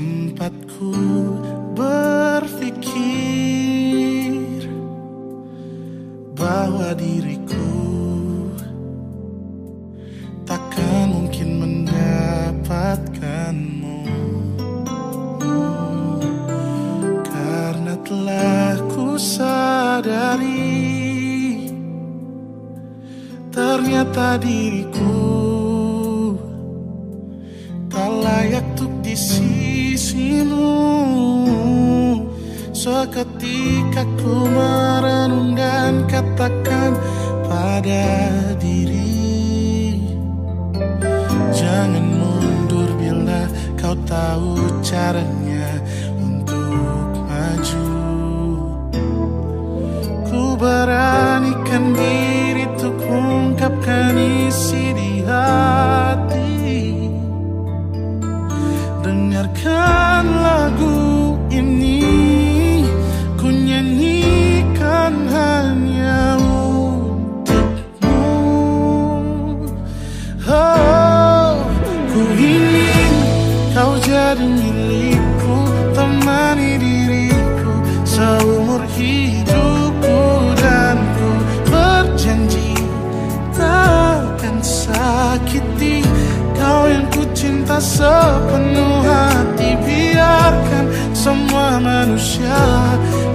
Sempatku berpikir bahwa diriku takkan mungkin mendapatkanmu, karena telah ku sadari ternyata diriku tak layak untuk di sisimu. Seketika ku merenung dan katakan pada diri, jangan mundur bila kau tahu caranya untuk maju. Ku beranikan diri untuk ungkapkan isi di hati. Dengarkan lagu ini, ku nyanyikan hanya untukmu. Oh, ku ingin kau jadi milikku, temani diriku seumur hidupku, dan ku berjanji takkan sakiti kau yang ku cinta sepenuh hati. Biarkan semua manusia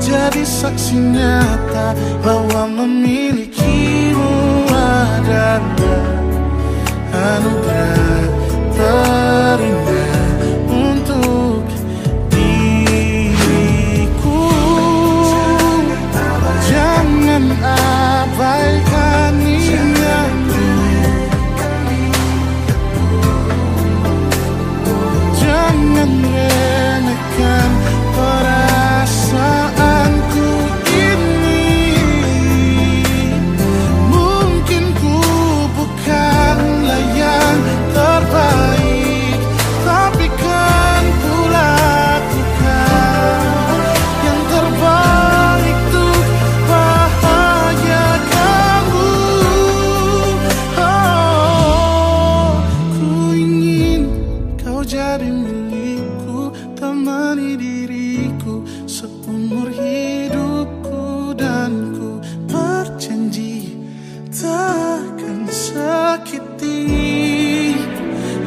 jadi saksi nyata bahwa memilikimu adalah anugerah terindah untuk diriku. Jangan abaikan niatku, jangan remehkan perasaanku ini. Mungkin ku bukanlah yang terbaik, tapi kan ku lakukan yang terbaik untuk bahagiakanmu. Oh, ku ingin kau jadi milikku, temani diriku seumur hidupku, dan ku berjanji takkan sakiti,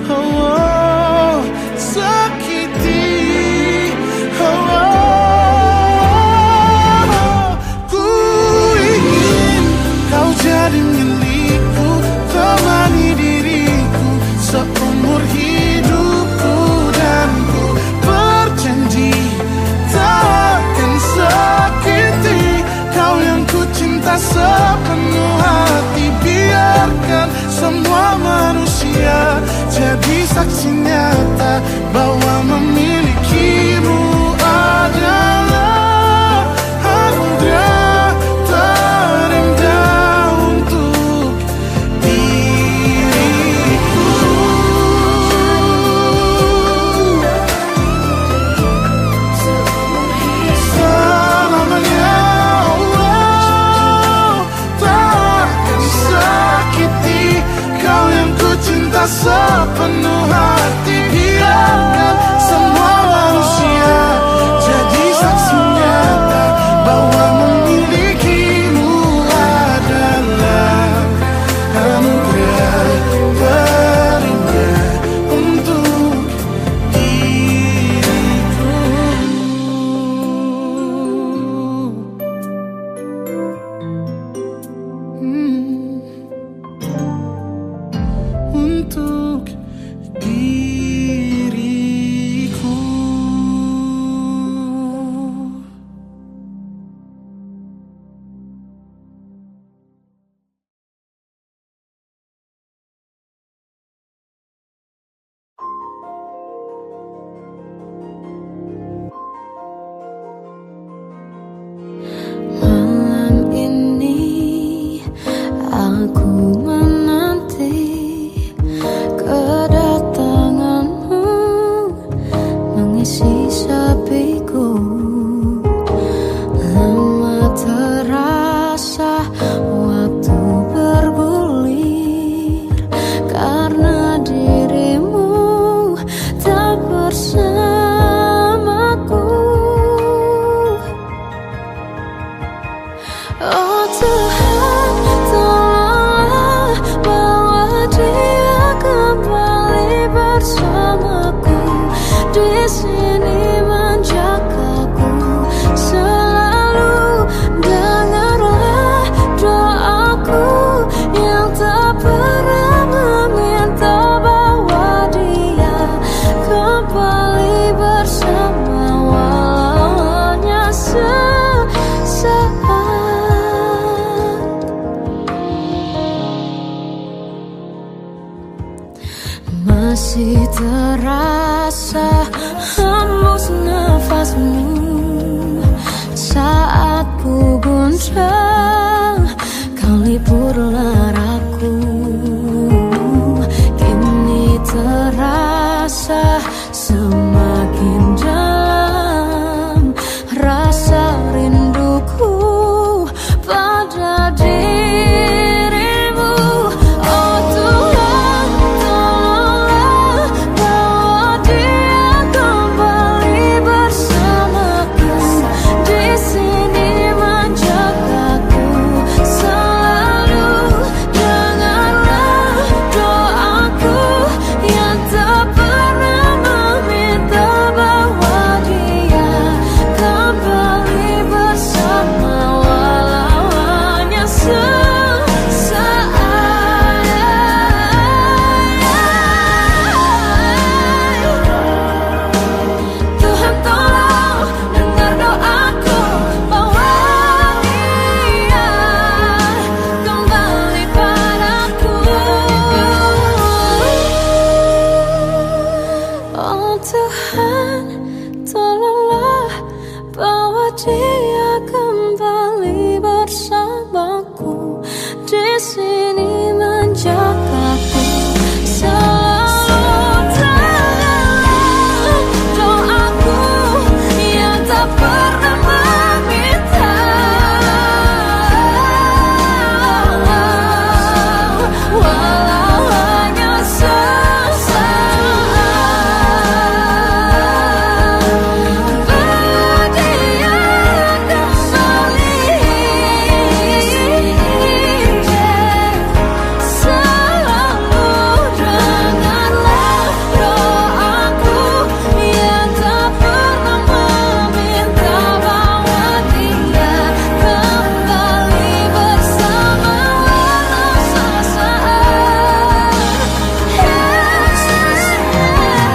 oh, sakiti, oh. Ku ingin kau jadi milikku, temani diriku seumur hidupku, dan ku berjanji takkan sakiti kau yang ku cinta sepenuh hati. Biarkan semua manusia jadi saksi nyata bahwa memilikimu adalah anugerah terindah untuk diriku. Selamanya, oh, takkan sakiti kau yang ku cinta sepenuh hati. Biarkan semua manusia jadi saksi nyata bahwa memilikimu adalah anugerah terindah untuk diriku. Untuk diriku. Malam ini aku menanti kedatanganmu, mengisi sepiku. Lama terasa waktu bergulir, karena dirimu tak bersama. sini menjagaku selalu. Dengarlah doaku yang tak pernah meminta, bawa dia kembali bersama walau hanya sesaat. Masih terasa hembus nafasmu saat ku guncang, kau lipurlah raku. Kini terasa semakin dalam rasa rinduku pada dirimu. Oh Tuhan, tolonglah bawa dia kembali bersamaku, di sini menjagaku selalu. Dengarlah doaku yang tak pernah meminta, bawa dia kembali bersama walau hanya sesaat. Tuhan tolong dengar doaku, bawa dia kembali padaku. Oh Tuhan, tolonglah bawa dia kembali bersamaku, di sini menjagaku selalu. Dengarlah doaku yang tak pernah meminta, walau hanya sesaat. Bawa dia kembali selalu. Dengarlah doaku yang tak pernah meminta, bawa dia kembali bersama walau sesaat. Hanya sesaat.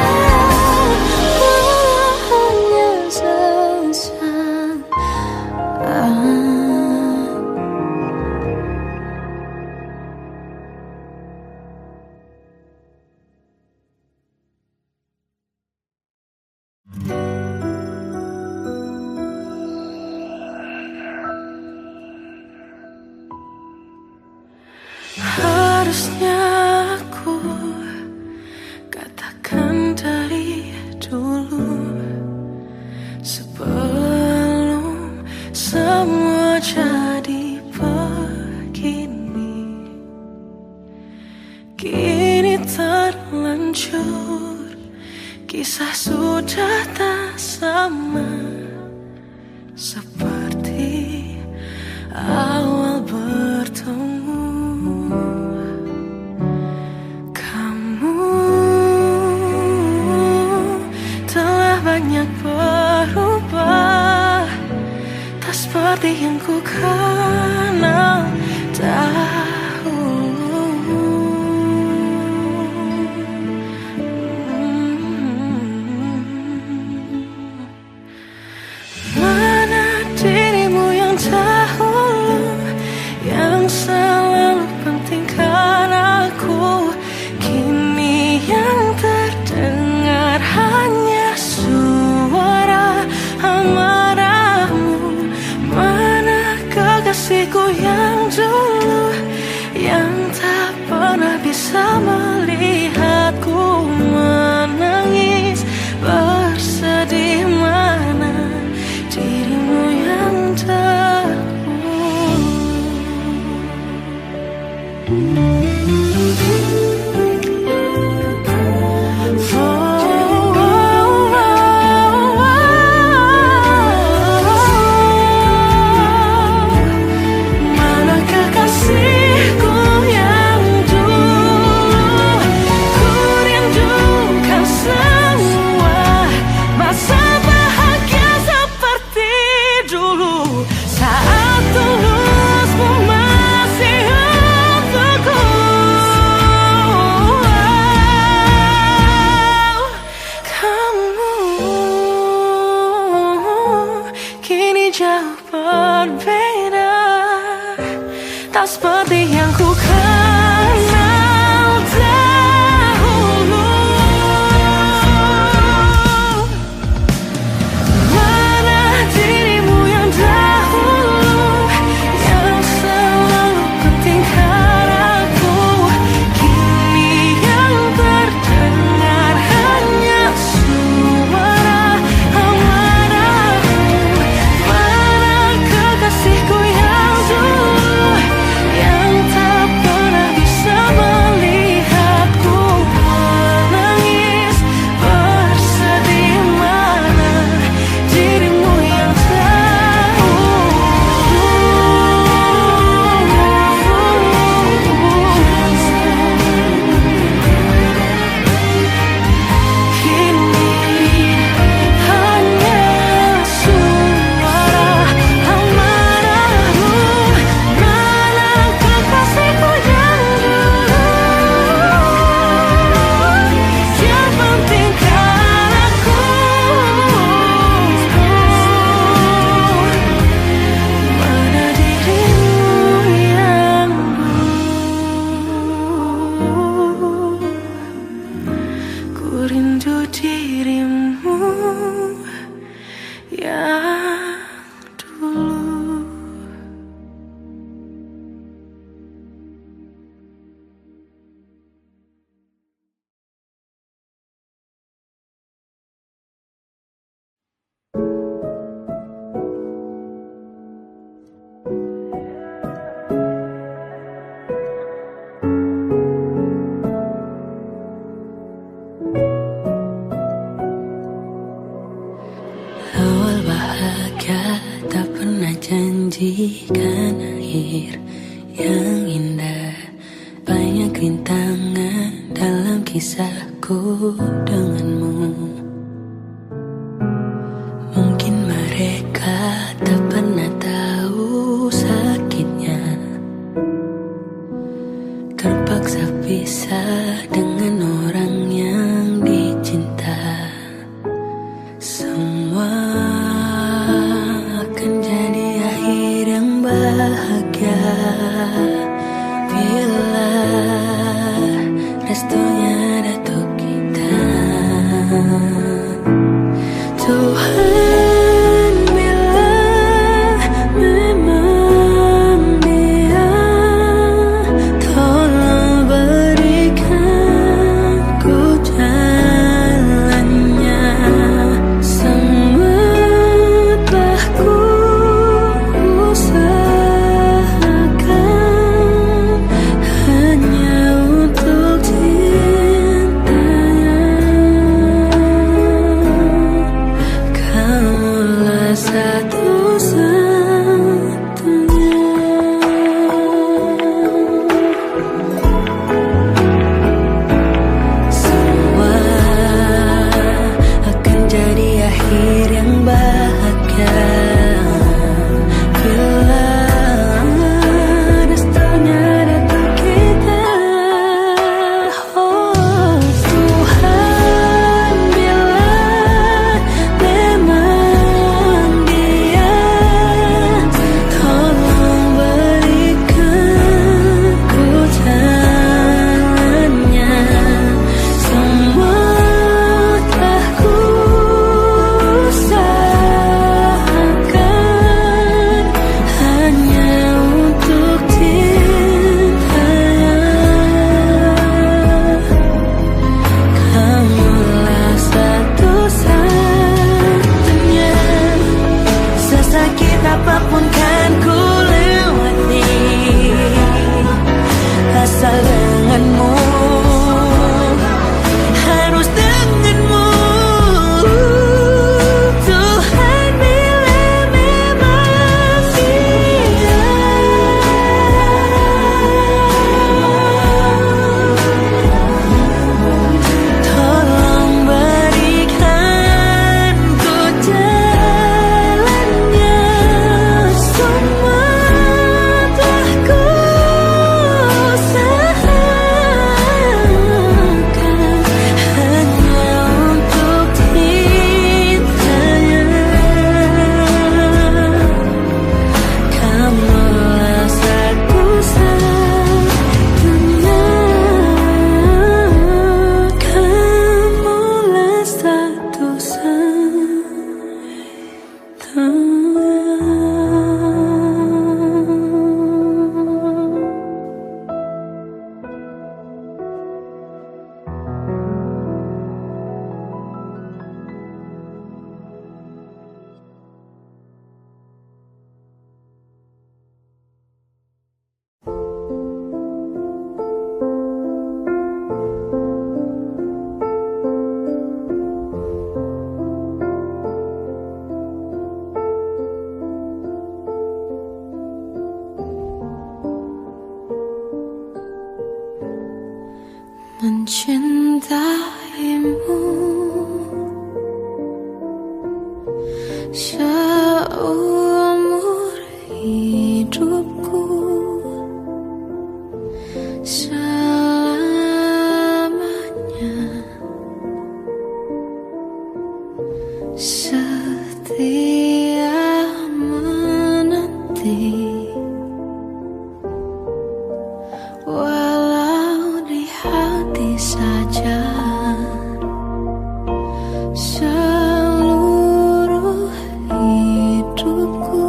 Harusnya aku katakan dari dulu, sebelum semua jadi begini. Kini terlanjur, kisah sudah tak sama seperti awal bertemu. Kamu telah banyak berubah, tak seperti yang ku kenal dahulu. Mana dirimu yang dahulu, yang selalu pentingkan aku, kini yang terdengar hanya suara amarahmu. Mana kekasihku yang dulu, tak seperti yang ku kenal dahulu. Mana dirimu yang dahulu, yang selalu pentingkan aku. Kini yang terdengar hanya suara amarahmu. Mana kekasihku yang dulu, yang tak pernah bisa melihatku menangis bersedih. Mana dirimu yang kini hanya suara amarahmu. Mana kekasihku yang dulu, yang pentingkan aku. Mana dirimu yang dulu, ku rindu dirimu yang dulu. Awal bahagia tak pernah janjikan akhir yang indah. Banyak rintangan dalam kisahku denganmu. Mungkin mereka tak pernah tahu sakitnya terpaksa pisah dengan orang yang dicinta. Semua akan jadi akhir yang bahagia bila restunya ada untuk kita. Tuhan, bila memang dia, tolong berikan ku jalannya. Semua telah ku usahakan hanya untuk cintanya. Kamulah satu-satunya. Semua akan jadi akhir yang bahagia bila restunya datang kita. Oh Tuhan, bila memang dia, tolong berikan ku jalannya. Semua telah ku mencintaimu seumur hidupku, selamanya setia menanti. Walau di hati saja seluruh hidupku,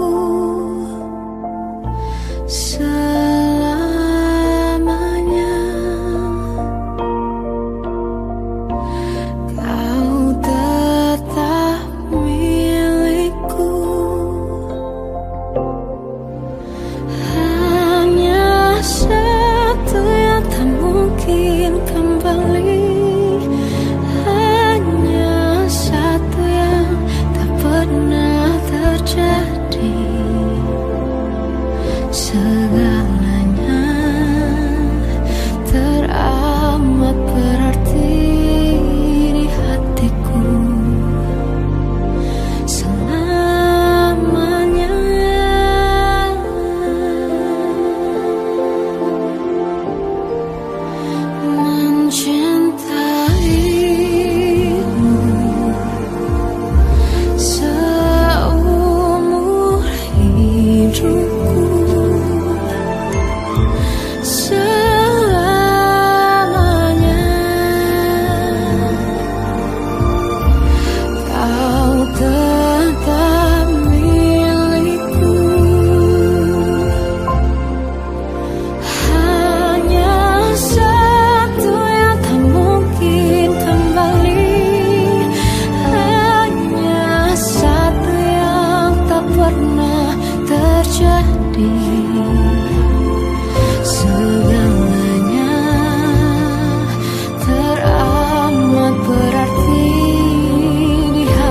selamanya kau tetap milikku. Hanya satu yang tak mungkin kembali, hanya satu yang tak pernah terjadi. Segalanya teramat berarti di hatiku selamanya. Mencintaimu seumur hidupku, selamanya kau tetap milikku. Hanya satu yang tak mungkin kembali, hanya satu yang tak pernah terjadi. Segalanya teramat berarti di hatiku selamanya.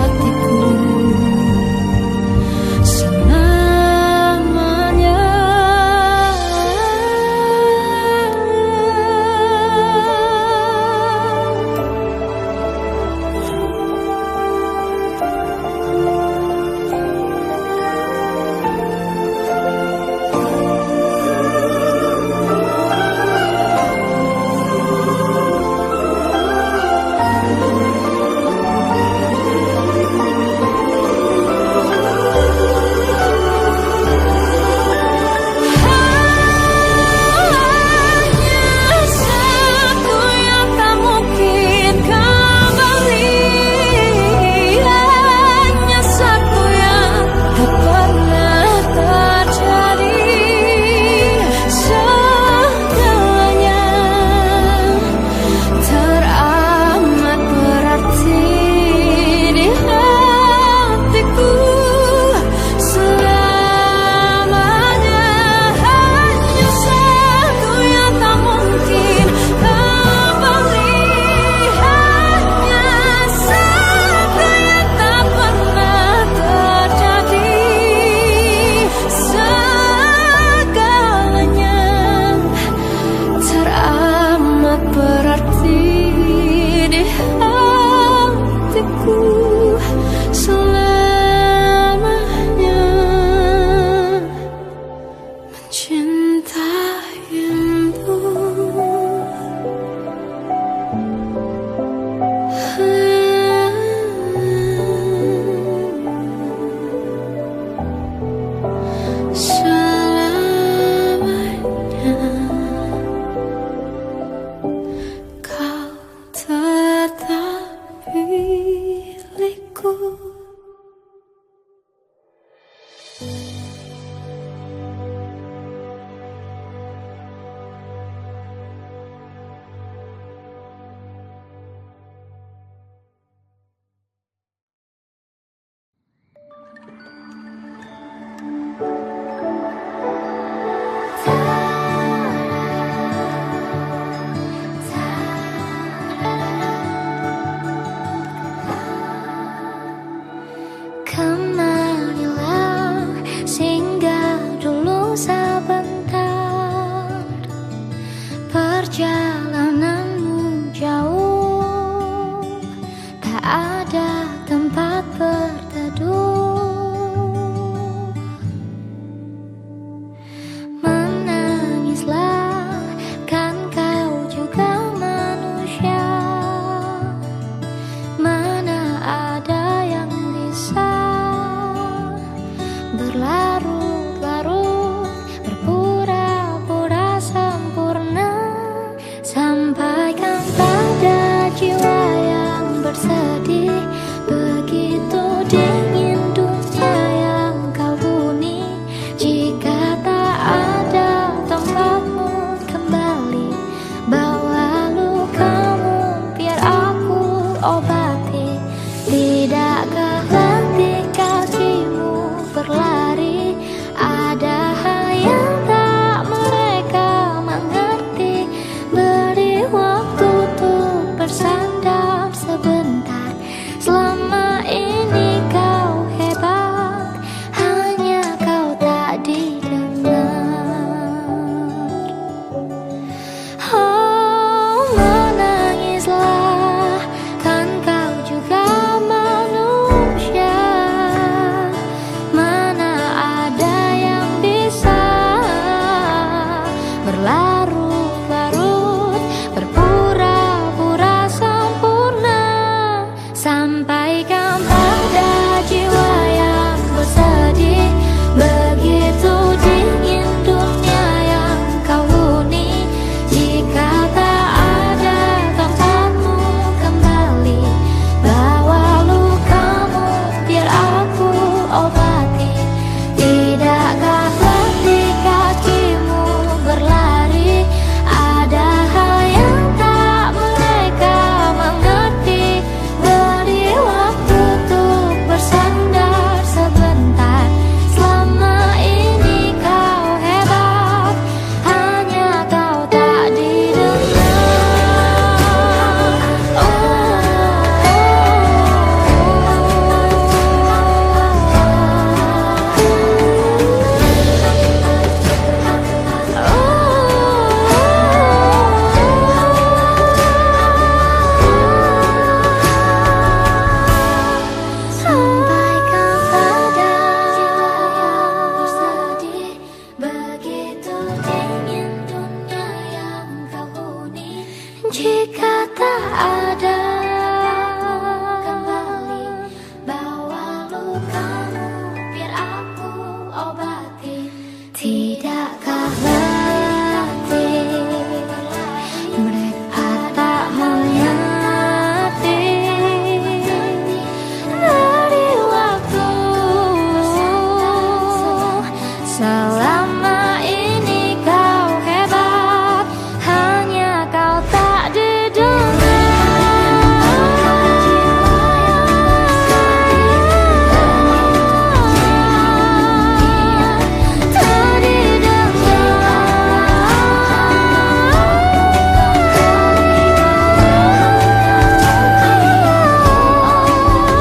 berlarut-larut, berpura-pura sempurna. Sampaikan pada jiwa yang bersedih, begitu dingin dunia yang kau huni. Jika tak ada tempatmu kembali, bawa lukamu biar aku obati. Tidakkah letih kakimu berlari, ada yang tak mereka mengerti. Beri waktu untuk bersandar sebentar. Selama ini kau hebat, hanya kau tak didengar. Oh, menangislah, kan kau juga manusia. Mana ada yang bisa berlarut-larut, berpura-pura sempurna. Sampaikan pada jiwa yang bersedih, begitu dingin dunia yang kau huni. Jika tak ada tempatmu kembali, bawa lukamu biar aku obati. Tidakkah letih kakimu berlari, ada yang tak mereka mengerti. Beri waktu untuk bersandar sebentar. Selama ini kau hebat, hanya kau tak didengar. Sampaikan pada jiwa yang bersedih, begitu dingin dunia yang kau huni. Jika tak ada kembali, bawa lukamu biar aku obati. Tidakkah letih mereka tak mengerti. Beri waktu, selama ini kau hebat, hanya kau tak didengar. Tak didengar.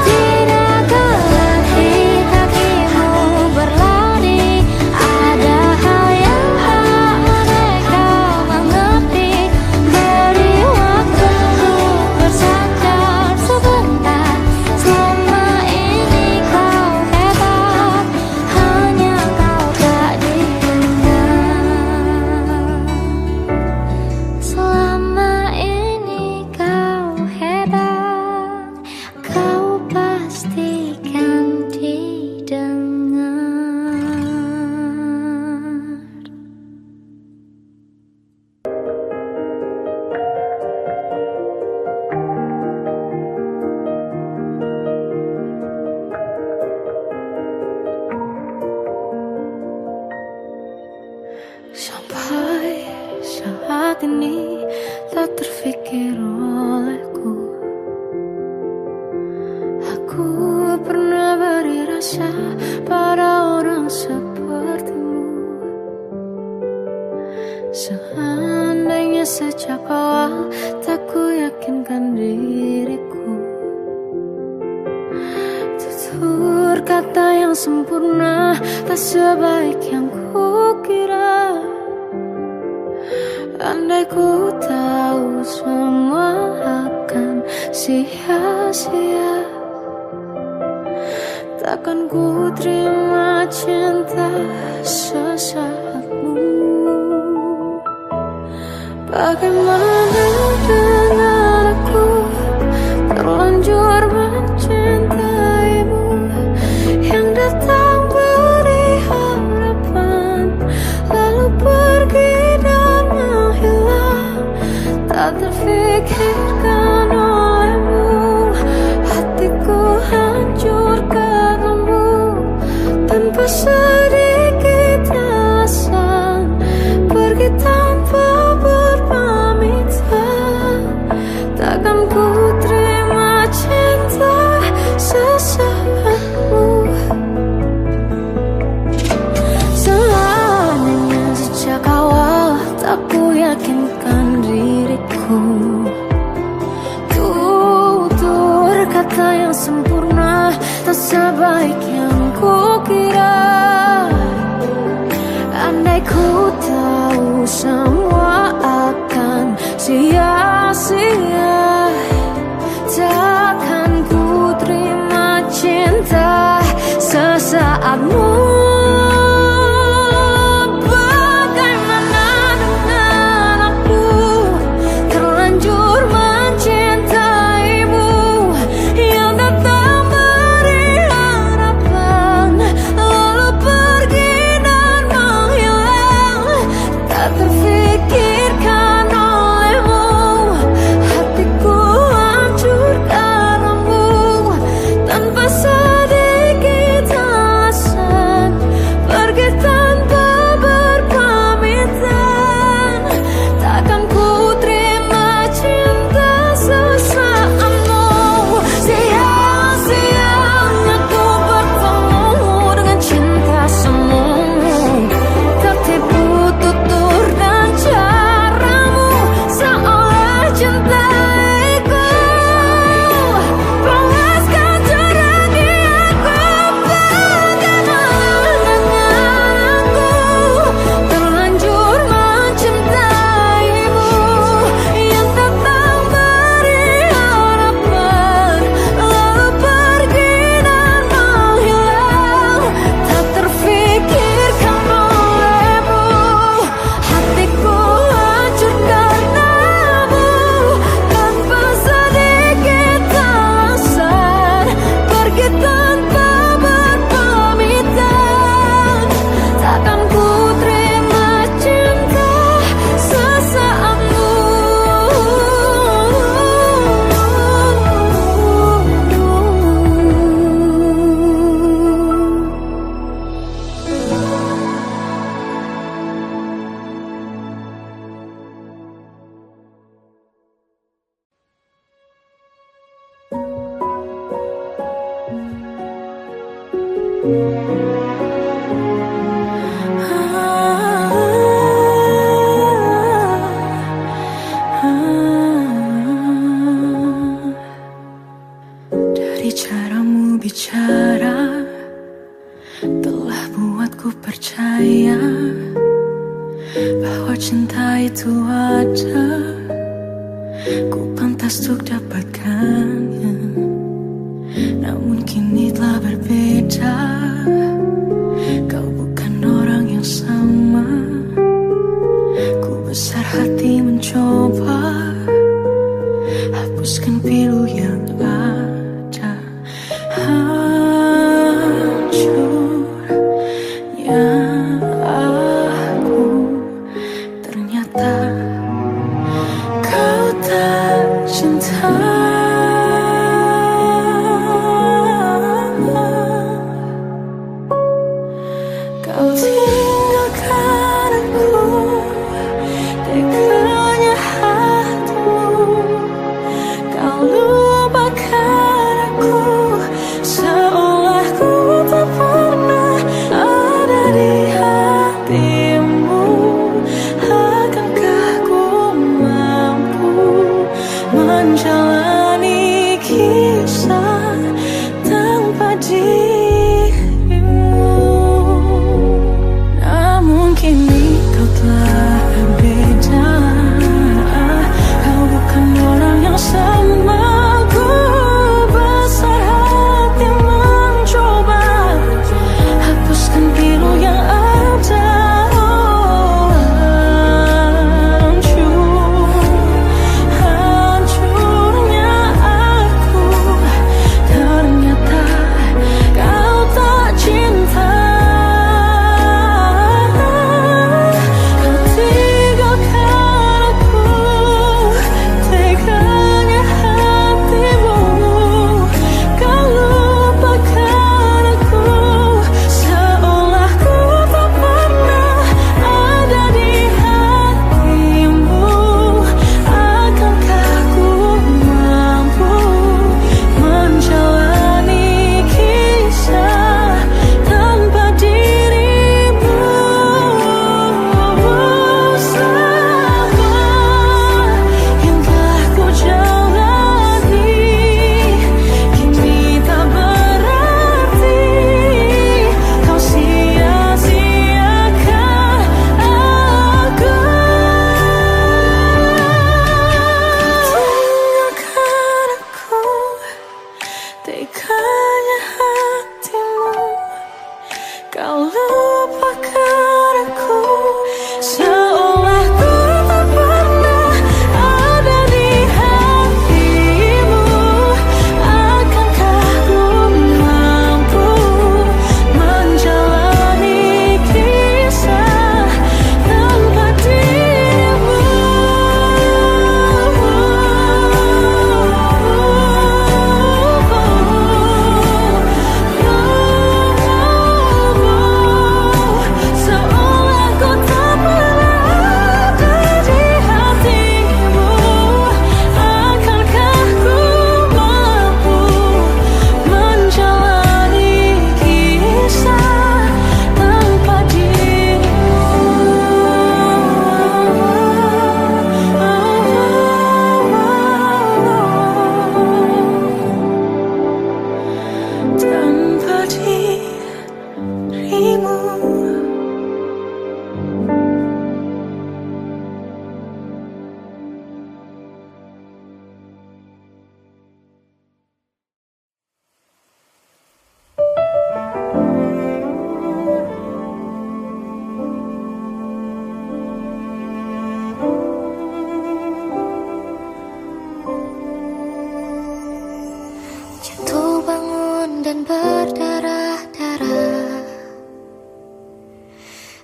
Tidakkah letih kakimu berlari, ada yang tak mereka mengerti. Beri waktu untuk bersandar sebentar. Selama ini kau hebat, hanya kau tak didengar. Selama ini kau hebat, kau pastikan didengar. Sampai saat ini tak terfikir olehku, aku pernah beri rasa pada orang sepertimu. Seandainya sejak awal tak ku yakinkan diriku, tutur kata yang sempurna tak sebaik yang kukira. Andai ku tahu semua akan sia-sia, takkan ku terima cinta sesaatmu. Bagaimana dengan aku terlanjur mencintaimu, yang datang beri sedikit alasan pergi tanpa berpamitan. Takkan ku terima cinta sesaatmu. Seandainya sejak awal tak ku yakinkan diriku, tutur kata yang sempurna tak sebaik yang ku kira. Andai ku tahu semua akan sia-sia, takkan ku terima cinta sesaatmu. Dari caramu bicara telah buatku percaya bahwa cinta itu ada, ku pantas untuk dapatkannya. Namun kini telah berbeda, kau bukan orang yang sama. Ku besar hati mencoba hapuskan pilu yang ada. Hancurnya aku, ternyata kau tak cinta. Kau tinggalkan aku, teganya hatimu. Kau lupakan aku, seolah ku tak pernah ada di hatimu. Akankah ku mampu menjalani kisah tanpa dirimu?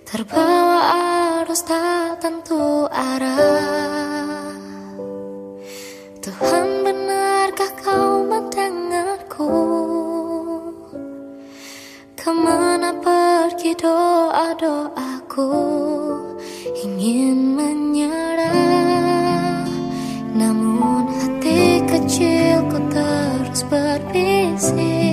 terbawa arus tak tentu arah. Tuhan, benarkah kau mendengarku? Kemana pergi doa-doaku? Ingin menyerah, namun hati kecilku terus berbisik.